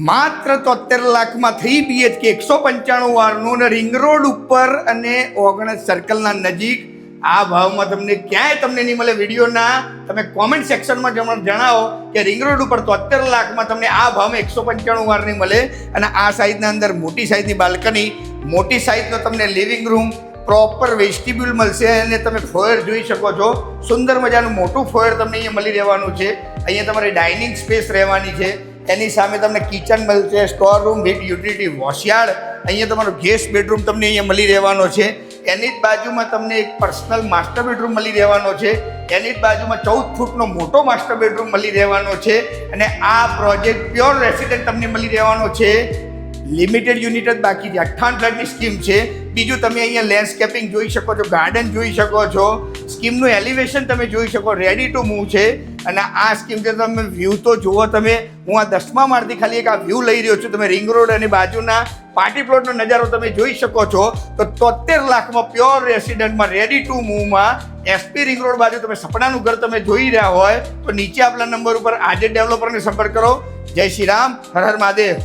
માત્ર 73 લાખમાં 3 BHK 195 વારનું ને ring road ઉપર અને ઓગણસ સર્કલના નજીક આ ભાવમાં તમને ક્યાંય તમને નહીં મળે. વિડીયોના તમે કોમેન્ટ સેક્શનમાં જણાવો કે રિંગ રોડ ઉપર 73 લાખમાં તમને આ ભાવમાં 195 વારની મળે અને આ સાઈઝના અંદર મોટી સાઈઝની બાલ્કની, મોટી સાઈઝનો તમને લિવિંગ રૂમ, પ્રોપર વેસ્ટિબ્યુલ મળશે અને તમે ફોયર જોઈ શકો છો. સુંદર મજાનું મોટું ફોયર તમને અહીંયા મળી રહેવાનું છે. અહીંયા તમારી ડાઇનિંગ સ્પેસ રહેવાની છે. એની સામે તમને કિચન મળશે, સ્ટોર રૂમ વિથ યુટિલિટી વોશયાર્ડ, અહીંયા તમારો ગેસ્ટ બેડરૂમ તમને અહીંયા મળી રહેવાનો છે. એની જ બાજુમાં તમને એક પર્સનલ માસ્ટર બેડરૂમ મળી રહેવાનો છે. એની જ બાજુમાં 14 ફૂટનો મોટો માસ્ટર બેડરૂમ મળી રહેવાનો છે. અને આ પ્રોજેક્ટ પ્યોર રેસિડેન્ટ તમને મળી રહેવાનો છે. લિમિટેડ યુનિટ જ બાકી છે. 58 ફ્લેટની સ્કીમ છે. બીજું તમે અહીંયા લેન્ડસ્કેપિંગ જોઈ શકો છો, ગાર્ડન જોઈ શકો છો, સ્કીમનું એલિવેશન તમે જોઈ શકો, રેડી ટુ મૂવ છે. અને આ સ્કીમ છે તમે વ્યૂ તો જુઓ. તમે હું આ 10મા માળથી ખાલી એક આ વ્યૂ લઈ રહ્યો છું. તમે રિંગ રોડ અને બાજુના પાર્ટી પ્લોટનો નજારો તમે જોઈ શકો છો. તો 73 લાખમાં પ્યોર રેસિડન્ટમાં રેડી ટુ મૂવમાં SP રિંગ રોડ બાજુ તમે સપનાનું ઘર તમે જોઈ રહ્યા હોય તો નીચે આપેલા નંબર ઉપર આજે ડેવલપરને સંપર્ક કરો. જય શ્રી રામ, હર હર મહાદેવ.